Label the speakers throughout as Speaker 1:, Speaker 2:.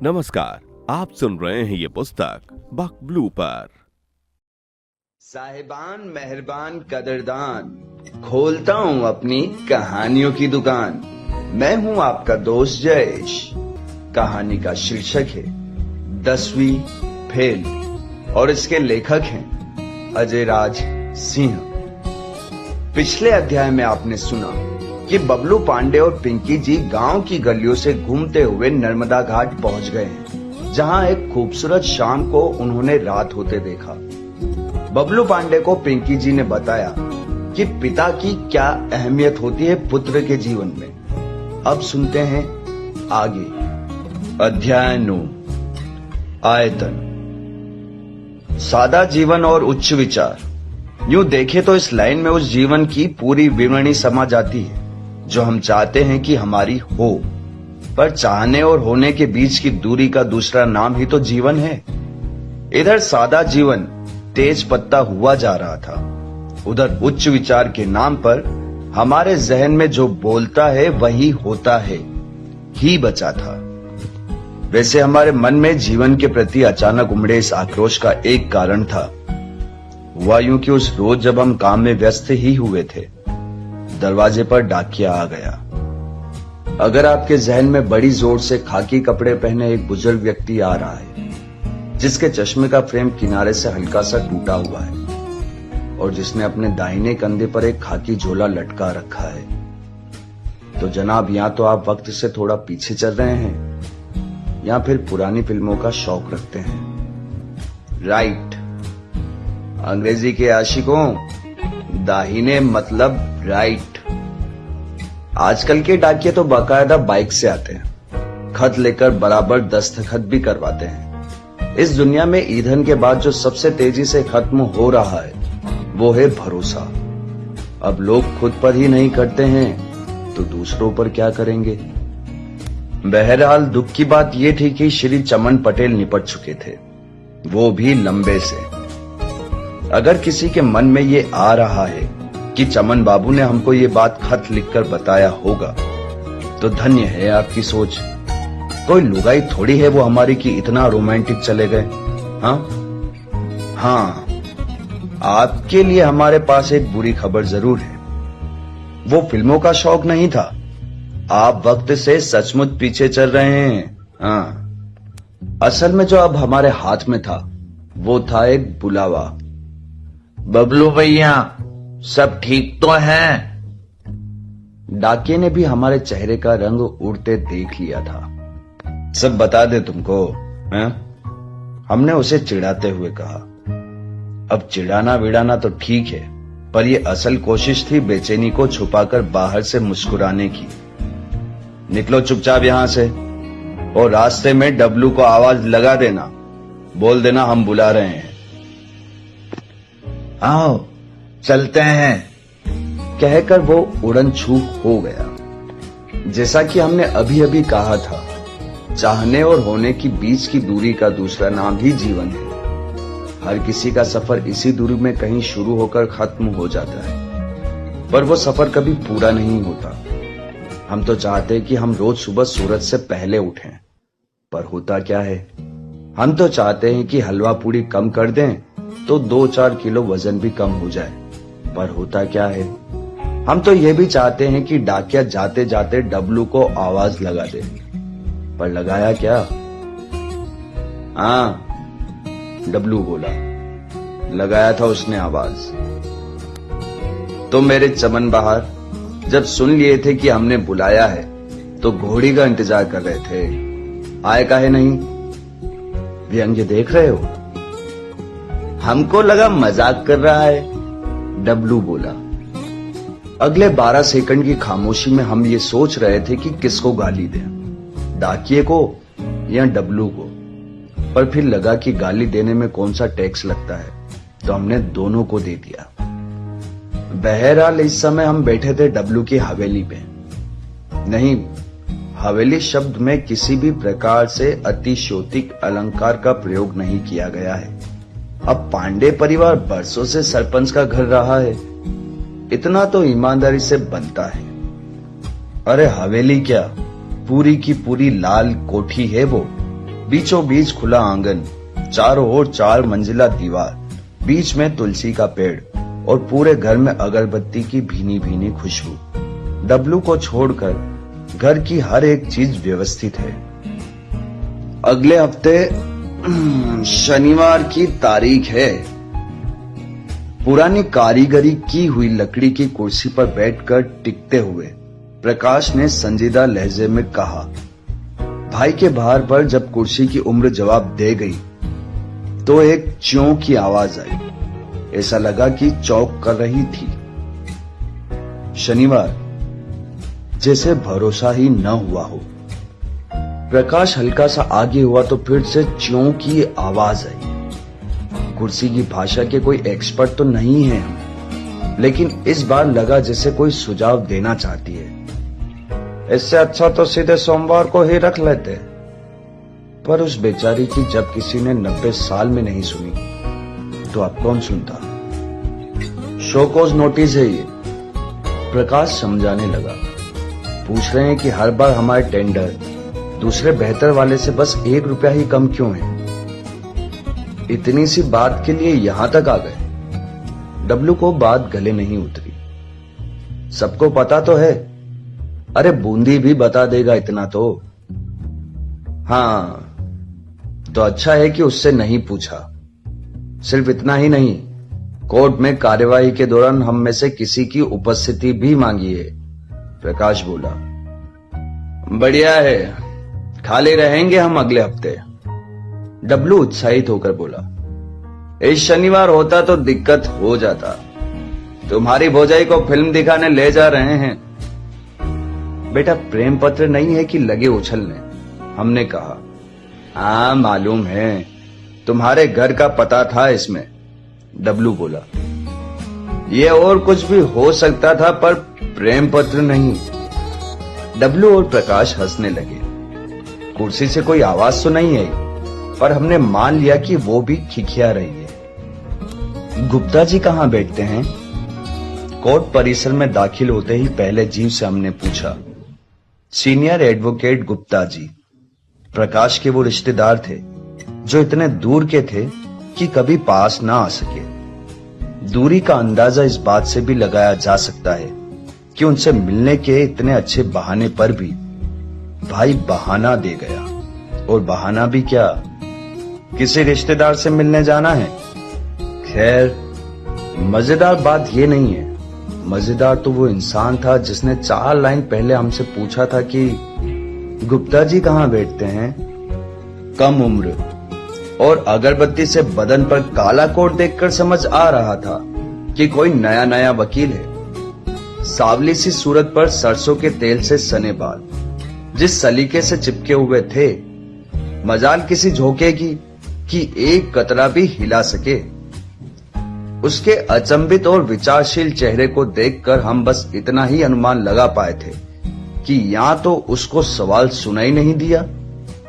Speaker 1: नमस्कार, आप सुन रहे हैं ये पुस्तक बक ब्लू पर।
Speaker 2: साहिबान मेहरबान कदरदान, खोलता हूँ अपनी कहानियों की दुकान। मैं हूँ आपका दोस्त जयेश। कहानी का शीर्षक है 10वीं फेल और इसके लेखक हैं अजय राज सिंह। पिछले अध्याय में आपने सुना कि बबलू पांडे और पिंकी जी गांव की गलियों से घूमते हुए नर्मदा घाट पहुंच गए हैं, जहां एक खूबसूरत शाम को उन्होंने रात होते देखा। बबलू पांडे को पिंकी जी ने बताया कि पिता की क्या अहमियत होती है पुत्र के जीवन में। अब सुनते हैं आगे। अध्याय 9, आयतन। सादा जीवन और उच्च विचार। यूं देखे तो इस लाइन में उस जीवन की पूरी विवरणी समा जाती है जो हम चाहते हैं कि हमारी हो, पर चाहने और होने के बीच की दूरी का दूसरा नाम ही तो जीवन है। इधर सादा जीवन तेज पत्ता हुआ जा रहा था, उधर उच्च विचार के नाम पर हमारे जहन में जो बोलता है वही होता है ही बचा था। वैसे हमारे मन में जीवन के प्रति अचानक उमड़े इस आक्रोश का एक कारण था। हुआ यूं कि उस रोज जब हम काम में व्यस्त ही हुए थे, दरवाजे पर डाकिया आ गया। अगर आपके जहन में बड़ी जोर से खाकी कपड़े पहने एक बुजुर्ग व्यक्ति आ रहा है, जिसके चश्मे का फ्रेम किनारे से हल्का सा टूटा हुआ है और जिसने अपने दाहिने कंधे पर एक खाकी झोला लटका रखा है, तो जनाब या तो आप वक्त से थोड़ा पीछे चल रहे हैं या फिर पुरानी फिल्मों का शौक रखते हैं। राइट, अंग्रेजी के आशिकों, दाहिने मतलब राइट। आजकल के डाकिये तो बाकायदा बाइक से आते हैं, खत लेकर बराबर दस्तखत भी करवाते हैं। इस दुनिया में ईंधन के बाद जो सबसे तेजी से खत्म हो रहा है वो है भरोसा। अब लोग खुद पर ही नहीं करते हैं तो दूसरों पर क्या करेंगे। बहरहाल दुख की बात यह थी कि श्री चमन पटेल निपट चुके थे, वो भी लंबे से। अगर किसी के मन में ये आ रहा है कि चमन बाबू ने हमको ये बात खत लिखकर बताया होगा, तो धन्य है आपकी सोच। कोई लुगाई थोड़ी है वो हमारी कि इतना रोमांटिक चले गए। हाँ, आपके लिए हमारे पास एक बुरी खबर जरूर है। वो फिल्मों का शौक नहीं था, आप वक्त से सचमुच पीछे चल रहे हैं। हाँ, असल में जो अब हमारे हाथ में था वो था एक बुलावा।
Speaker 3: बबलू भैया, सब ठीक तो है?
Speaker 2: डाकिये ने भी हमारे चेहरे का रंग उड़ते देख लिया था। सब बता दे तुमको, हैं? हमने उसे चिढ़ाते हुए कहा। अब चिढ़ाना विड़ाना तो ठीक है, पर यह असल कोशिश थी बेचैनी को छुपाकर बाहर से मुस्कुराने की। निकलो चुपचाप यहां से और रास्ते में डब्लू को आवाज लगा देना, बोल देना हम बुला रहे हैं।
Speaker 3: आओ चलते हैं,
Speaker 2: कहकर वो उड़न छूट हो गया। जैसा कि हमने अभी अभी कहा था, चाहने और होने की बीच की दूरी का दूसरा नाम ही जीवन है। हर किसी का सफर इसी दूरी में कहीं शुरू होकर खत्म हो जाता है, पर वो सफर कभी पूरा नहीं होता। हम तो चाहते हैं कि हम रोज सुबह सूरज से पहले उठें, पर होता क्या है, हम तो चाहते हैं कि हलवा पूड़ी कम कर दें तो 2-4 किलो वजन भी कम हो जाए, पर होता क्या है, हम तो ये भी चाहते हैं कि डाकिया जाते जाते डब्लू को आवाज लगा दे, पर लगाया क्या? हाँ, डब्लू बोला, लगाया था उसने आवाज। तो मेरे चमन बहार, जब सुन लिए थे कि हमने बुलाया है तो घोड़ी का इंतजार कर रहे थे, आए काहे नहीं? व्यंग्य देख रहे हो? हमको लगा मजाक कर रहा है, डब्लू बोला। अगले 12 सेकंड की खामोशी में हम ये सोच रहे थे कि किसको गाली दें, डाकिये को या डब्लू को, पर फिर लगा कि गाली देने में कौन सा टैक्स लगता है, तो हमने दोनों को दे दिया। बहरहाल इस समय हम बैठे थे डब्लू की हवेली पे। नहीं, हवेली शब्द में किसी भी प्रकार से अतिशयोक्ति अलंकार का प्रयोग नहीं किया गया है। अब पांडे परिवार बरसों से सरपंच का घर रहा है, इतना तो ईमानदारी से बनता है। अरे हवेली क्या, पूरी की पूरी लाल कोठी है वो, बीचों बीच खुला आंगन, चारों ओर 4 मंजिला दीवार, बीच में तुलसी का पेड़ और पूरे घर में अगरबत्ती की भीनी भीनी खुशबू। डब्लू को छोड़कर घर की हर एक चीज व्यवस्थित है। अगले हफ्ते शनिवार की तारीख है। पुरानी कारीगरी की हुई लकड़ी की कुर्सी पर बैठकर टिकते हुए प्रकाश ने संजीदा लहजे में कहा। भाई के भार पर जब कुर्सी की उम्र जवाब दे गई तो एक च्यों की आवाज आई। ऐसा लगा कि चौंक कर रही थी। शनिवार, जैसे भरोसा ही न हुआ हो। प्रकाश हल्का सा आगे हुआ तो फिर से च्यों की आवाज आई। कुर्सी की भाषा के कोई एक्सपर्ट तो नहीं है हम, लेकिन इस बार लगा जैसे कोई सुझाव देना चाहती है। इससे अच्छा तो सीधे सोमवार को ही रख लेते। पर उस बेचारी की जब किसी ने 90 साल में नहीं सुनी तो अब कौन सुनता। शोकोज नोटिस है ये, प्रकाश समझाने लगा। पूछ रहे हैं कि हर बार हमारे टेंडर दूसरे बेहतर वाले से बस 1 रुपया ही कम क्यों है। इतनी सी बात के लिए यहां तक आ गए। डब्लू को बात गले नहीं उतरी। सबको पता तो है। अरे बूंदी भी बता देगा इतना तो। हाँ, तो अच्छा है कि उससे नहीं पूछा। सिर्फ इतना ही नहीं, कोर्ट में कार्यवाही के दौरान हम में से किसी की उपस्थिति भी मांगी है। प्रकाश बोला। बढ़िया है, खाली रहेंगे हम अगले हफ्ते। डब्लू उत्साहित होकर बोला। इस शनिवार होता तो दिक्कत हो जाता। तुम्हारी भौजाई को फिल्म दिखाने ले जा रहे हैं। बेटा प्रेम पत्र नहीं है कि लगे उछलने, हमने कहा। हाँ मालूम है, तुम्हारे घर का पता था इसमें, डब्लू बोला। ये और कुछ भी हो सकता था पर प्रेम पत्र नहीं। डब्लू और प्रकाश हंसने लगे। कुर्सी से कोई आवाज तो नहीं आई, पर हमने मान लिया कि वो भी खिखिया रही है। गुप्ता जी कहां बैठते हैं? कोर्ट परिसर में दाखिल होते ही पहले जीव से हमने पूछा। Senior advocate Gupta ji. प्रकाश के वो रिश्तेदार थे जो इतने दूर के थे कि कभी पास ना आ सके। दूरी का अंदाजा इस बात से भी लगाया जा सकता है कि उनसे मिलने के इतने अच्छे बहाने पर भी भाई बहाना दे गया। और बहाना भी क्या, किसी रिश्तेदार से मिलने जाना है। खैर, मजेदार बात ये नहीं है। मजेदार तो वो इंसान था जिसने 4 लाइन पहले हमसे पूछा था कि गुप्ता जी कहां बैठते हैं। कम उम्र और अगरबत्ती से बदन पर काला कोट देखकर समझ आ रहा था कि कोई नया नया वकील है। सावली सी सूरत पर सरसों के तेल से सने बाल जिस सलीके से चिपके हुए थे, मजाल किसी झोंके की कि एक कतरा भी हिला सके। उसके अचंभित और विचारशील चेहरे को देखकर हम बस इतना ही अनुमान लगा पाए थे कि या तो उसको सवाल सुनाई नहीं दिया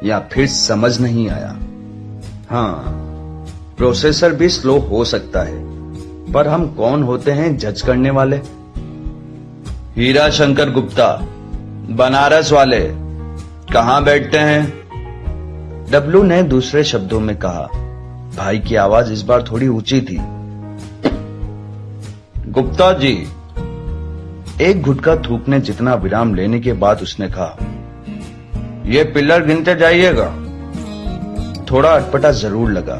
Speaker 2: या फिर समझ नहीं आया। हाँ, प्रोसेसर भी स्लो हो सकता है, पर हम कौन होते हैं जज करने वाले। हीरा शंकर गुप्ता, बनारस वाले, कहां बैठते हैं? डब्लू ने दूसरे शब्दों में कहा। भाई की आवाज इस बार थोड़ी ऊंची थी। गुप्ता जी। एक गुटखा थूकने जितना विराम लेने के बाद उसने कहा, ये पिलर गिनते जाइएगा। थोड़ा अटपटा जरूर लगा,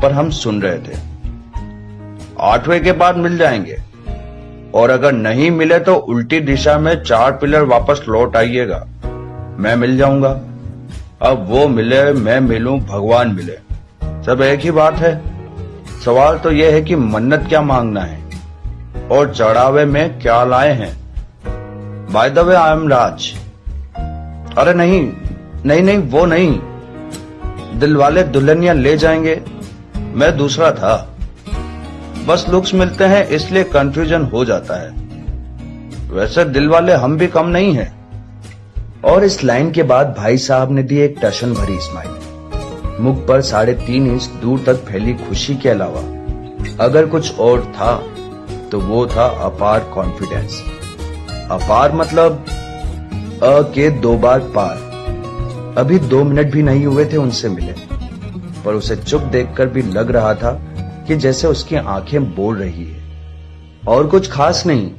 Speaker 2: पर हम सुन रहे थे। 8वें के बाद मिल जाएंगे, और अगर नहीं मिले तो उल्टी दिशा में 4 पिलर वापस लौट आइएगा। मैं मिल जाऊंगा। अब वो मिले, मैं मिलूं, भगवान मिले, सब एक ही बात है। सवाल तो यह है कि मन्नत क्या मांगना है और चढ़ावे में क्या लाए हैं। By the way, I am Raj. अरे नहीं नहीं नहीं, वो नहीं। दिल वाले दुल्हनिया ले जाएंगे, मैं दूसरा था। बस लुक्स मिलते हैं इसलिए कंफ्यूजन हो जाता है। वैसे दिल वाले हम भी कम नहीं हैं। और इस लाइन के बाद भाई साहब ने दी एक टशन भरी स्माइल। मुख पर 3.5 इंच दूर तक फैली खुशी के अलावा अगर कुछ और था तो वो था अपार कॉन्फिडेंस। अपार मतलब अ के 2 बार पार। अभी 2 मिनट भी नहीं हुए थे उनसे मिले, पर उसे चुप देखकर भी लग रहा था कि जैसे उसकी आंखें बोल रही है। और कुछ खास नहीं,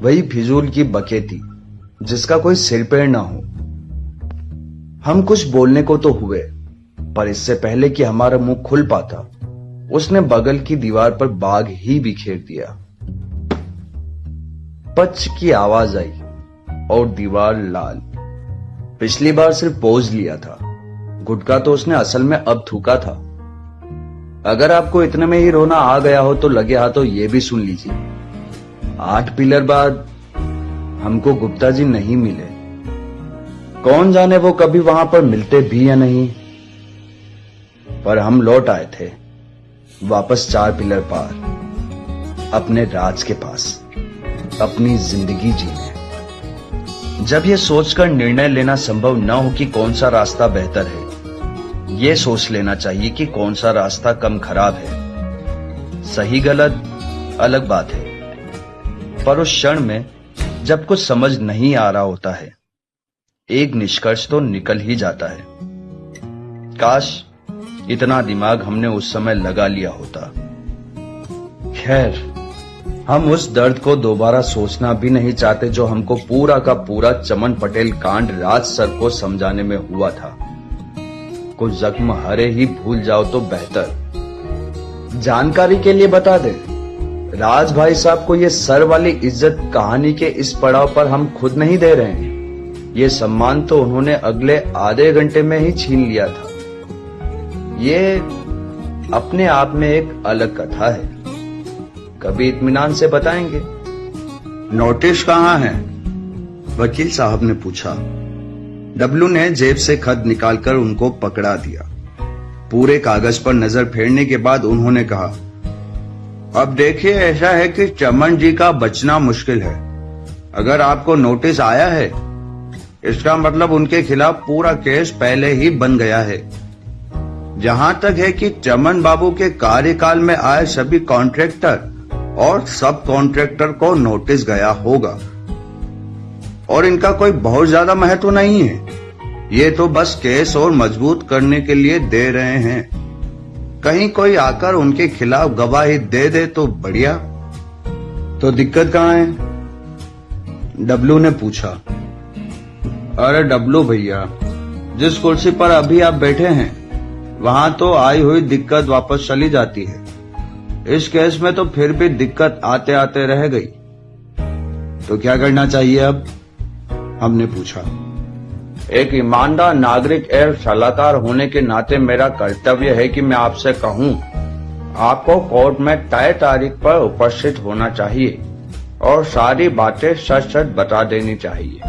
Speaker 2: वही फिजूल की बकेती जिसका कोई सिर पैर ना हो। हम कुछ बोलने को तो हुए, पर इससे पहले कि हमारा मुंह खुल पाता, उसने बगल की दीवार पर बाघ ही बिखेर दिया। पच की आवाज आई और दीवार लाल। पिछली बार सिर्फ पोज लिया था, गुटका तो उसने असल में अब थूका था। अगर आपको इतने में ही रोना आ गया हो तो लगे हाथों ये भी सुन लीजिए। 8 पिलर बाद हमको गुप्ता जी नहीं मिले। कौन जाने वो कभी वहां पर मिलते भी या नहीं, पर हम लौट आए थे वापस 4 पिलर पार, अपने राज के पास, अपनी जिंदगी जीने। जब यह सोचकर निर्णय लेना संभव न हो कि कौन सा रास्ता बेहतर है, यह सोच लेना चाहिए कि कौन सा रास्ता कम खराब है। सही गलत अलग बात है, पर उस क्षण में जब कुछ समझ नहीं आ रहा होता है, एक निष्कर्ष तो निकल ही जाता है। काश इतना दिमाग हमने उस समय लगा लिया होता। खैर, हम उस दर्द को दोबारा सोचना भी नहीं चाहते जो हमको पूरा का पूरा चमन पटेल कांड राज सर को समझाने में हुआ था। कुछ जख्म हरे ही भूल जाओ तो बेहतर। जानकारी के लिए बता दे, राज भाई साहब को ये सर वाली इज्जत कहानी के इस पड़ाव पर हम खुद नहीं दे रहे हैं। ये सम्मान तो उन्होंने अगले आधे घंटे में ही छीन लिया था। ये अपने आप में एक अलग कथा है, कभी इत्मीनान से बताएंगे। नोटिस कहाँ है? वकील साहब ने पूछा। डब्लू ने जेब से खत निकालकर उनको पकड़ा दिया। पूरे कागज पर नजर फेरने के बाद उन्होंने कहा, अब देखिए, ऐसा है कि चमन जी का बचना मुश्किल है। अगर आपको नोटिस आया है, इसका मतलब उनके खिलाफ पूरा केस पहले ही बन गया है। जहां तक है कि चमन बाबू के कार्यकाल में आए सभी कॉन्ट्रैक्टर और सब कॉन्ट्रैक्टर को नोटिस गया होगा, और इनका कोई बहुत ज्यादा महत्व नहीं है। ये तो बस केस और मजबूत करने के लिए दे रहे हैं। कहीं कोई आकर उनके खिलाफ गवाही दे दे तो बढ़िया। तो दिक्कत कहाँ है? डब्लू ने पूछा। अरे डब्लू भैया, जिस कुर्सी पर अभी आप बैठे हैं, वहां तो आई हुई दिक्कत वापस चली जाती है। इस केस में तो फिर भी दिक्कत आते आते रह गई। तो क्या करना चाहिए अब? हमने पूछा। एक ईमानदार नागरिक एवं सलाहकार होने के नाते मेरा कर्तव्य है कि मैं आपसे कहूं, आपको कोर्ट में तय तारीख पर उपस्थित होना चाहिए और सारी बातें सच सच बता देनी चाहिए।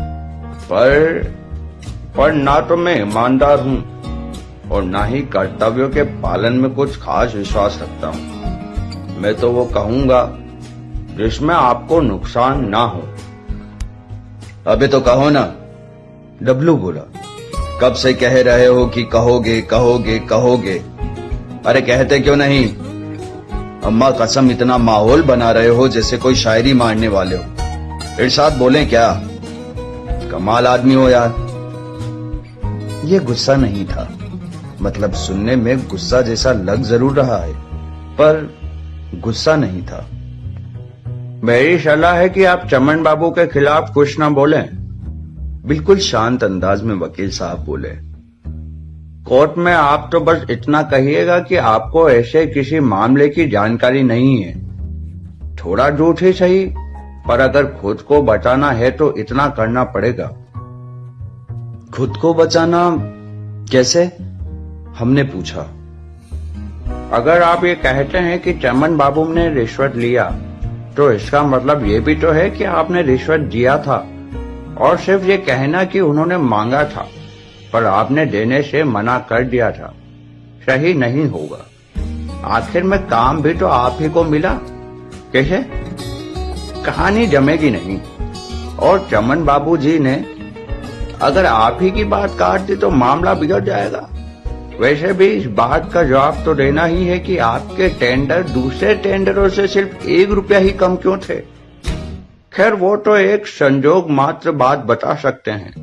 Speaker 2: पर ना तो मैं ईमानदार हूं और ना ही कर्तव्यों के पालन में कुछ खास विश्वास रखता हूं। मैं तो वो कहूंगा जिसमें आपको नुकसान ना हो। अबे तो कहो ना, डब्लू बोला। कब से कह रहे हो कि कहोगे कहोगे कहोगे, अरे कहते क्यों नहीं? अम्मा कसम, इतना माहौल बना रहे हो जैसे कोई शायरी मारने वाले हो। इरशाद बोले क्या? कमाल आदमी हो यार। ये गुस्सा नहीं था, मतलब सुनने में गुस्सा जैसा लग जरूर रहा है, पर गुस्सा नहीं था। मेरी सलाह है कि आप चमन बाबू के खिलाफ कुछ न बोलें। बिल्कुल शांत अंदाज में वकील साहब बोले। कोर्ट में आप तो बस इतना कहिएगा कि आपको ऐसे किसी मामले की जानकारी नहीं है। थोड़ा झूठ ही सही, पर अगर खुद को बचाना है तो इतना करना पड़ेगा। खुद को बचाना कैसे? हमने पूछा। अगर आप ये कहते हैं कि चमन बाबू ने रिश्वत लिया, तो इसका मतलब ये भी तो है कि आपने रिश्वत दिया था, और सिर्फ ये कहना कि उन्होंने मांगा था पर आपने देने से मना कर दिया था सही नहीं होगा। आखिर में काम भी तो आप ही को मिला। कैसे? कहानी जमेगी नहीं। और चमन बाबू जी ने अगर आप ही की बात काट दी तो मामला बिगड़ जाएगा। वैसे भी इस बात का जवाब तो देना ही है कि आपके टेंडर दूसरे टेंडरों से सिर्फ 1 रुपया ही कम क्यों थे। खैर, वो तो एक संजोग मात्र बात बता सकते हैं।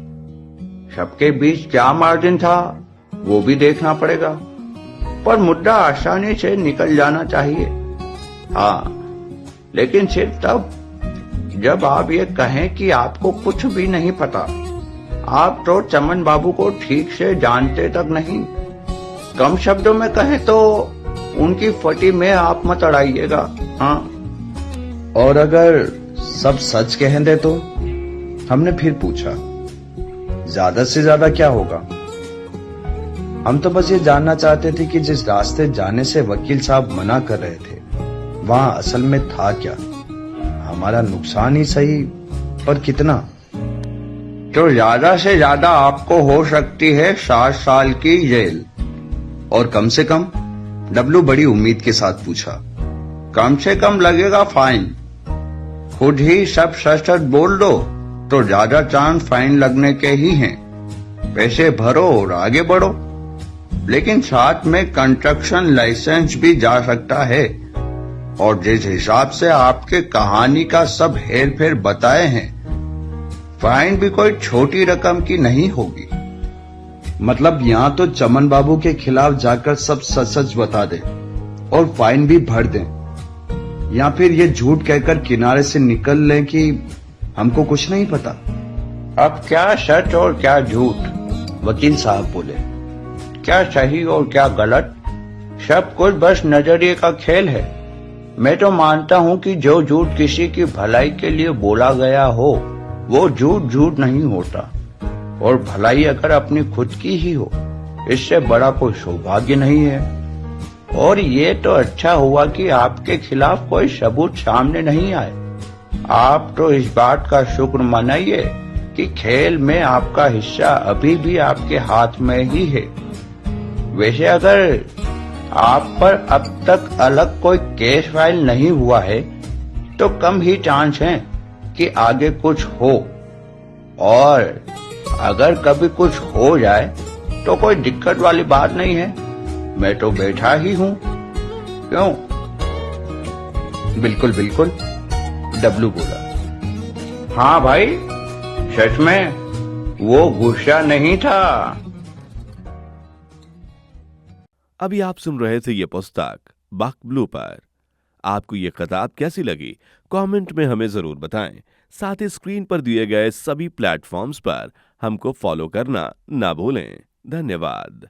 Speaker 2: सबके बीच क्या मार्जिन था वो भी देखना पड़ेगा, पर मुद्दा आसानी से निकल जाना चाहिए। हाँ, लेकिन सिर्फ तब जब आप ये कहें कि आपको कुछ भी नहीं पता। आप तो चमन बाबू को ठीक से जानते तक नहीं। कम शब्दों में कहें तो उनकी फटी में आप मत अड़ाइएगा। हाँ,
Speaker 4: और अगर सब सच कह दे तो? हमने फिर पूछा, ज्यादा से ज्यादा क्या होगा? हम तो बस ये जानना चाहते थे कि जिस रास्ते जाने से वकील साहब मना कर रहे थे वहां असल में था क्या? हमारा नुकसान ही सही, पर कितना?
Speaker 2: तो ज्यादा से ज्यादा आपको हो सकती है 7 साल की जेल।
Speaker 4: और कम से कम? डब्लू बड़ी उम्मीद के साथ पूछा।
Speaker 2: कम से कम लगेगा फाइन। खुद ही सब सच सच बोल दो तो ज्यादा चांस फाइन लगने के ही हैं। पैसे भरो और आगे बढ़ो। लेकिन साथ में कंस्ट्रक्शन लाइसेंस भी जा सकता है। और जिस हिसाब से आपके कहानी का सब हेर फेर बताए हैं, फाइन भी कोई छोटी रकम की नहीं होगी।
Speaker 4: मतलब यहाँ तो चमन बाबू के खिलाफ जाकर सब सच सच बता दे और फाइन भी भर दें, या फिर ये झूठ कहकर किनारे से निकल लें कि हमको कुछ नहीं पता?
Speaker 2: अब क्या सच और क्या झूठ?
Speaker 4: वकील साहब बोले।
Speaker 2: क्या सही और क्या गलत? सब कुछ बस नजरिए का खेल है। मैं तो मानता हूँ कि जो झूठ किसी की भलाई के लिए बोला गया हो वो झूठ झूठ नहीं होता। और भलाई अगर अपनी खुद की ही हो, इससे बड़ा कोई सौभाग्य नहीं है। और ये तो अच्छा हुआ कि आपके खिलाफ कोई सबूत सामने नहीं आए। आप तो इस बात का शुक्र मनाइए कि खेल में आपका हिस्सा अभी भी आपके हाथ में ही है। वैसे अगर आप पर अब तक अलग कोई केस फाइल नहीं हुआ है तो कम ही चांस है कि आगे कुछ हो। और अगर कभी कुछ हो जाए तो कोई दिक्कत वाली बात नहीं है। मैं तो बैठा ही हूँ। क्यों?
Speaker 4: बिल्कुल बिल्कुल, डब्लू बोला।
Speaker 2: हाँ भाई, सच में वो गुस्सा नहीं था।
Speaker 1: अभी आप सुन रहे थे ये पुस्तक बक ब्लू पर। आपको ये किताब कैसी लगी कमेंट में हमें जरूर बताएं। साथ ही स्क्रीन पर दिए गए सभी प्लेटफॉर्म्स पर हमको फॉलो करना ना भूलें। धन्यवाद।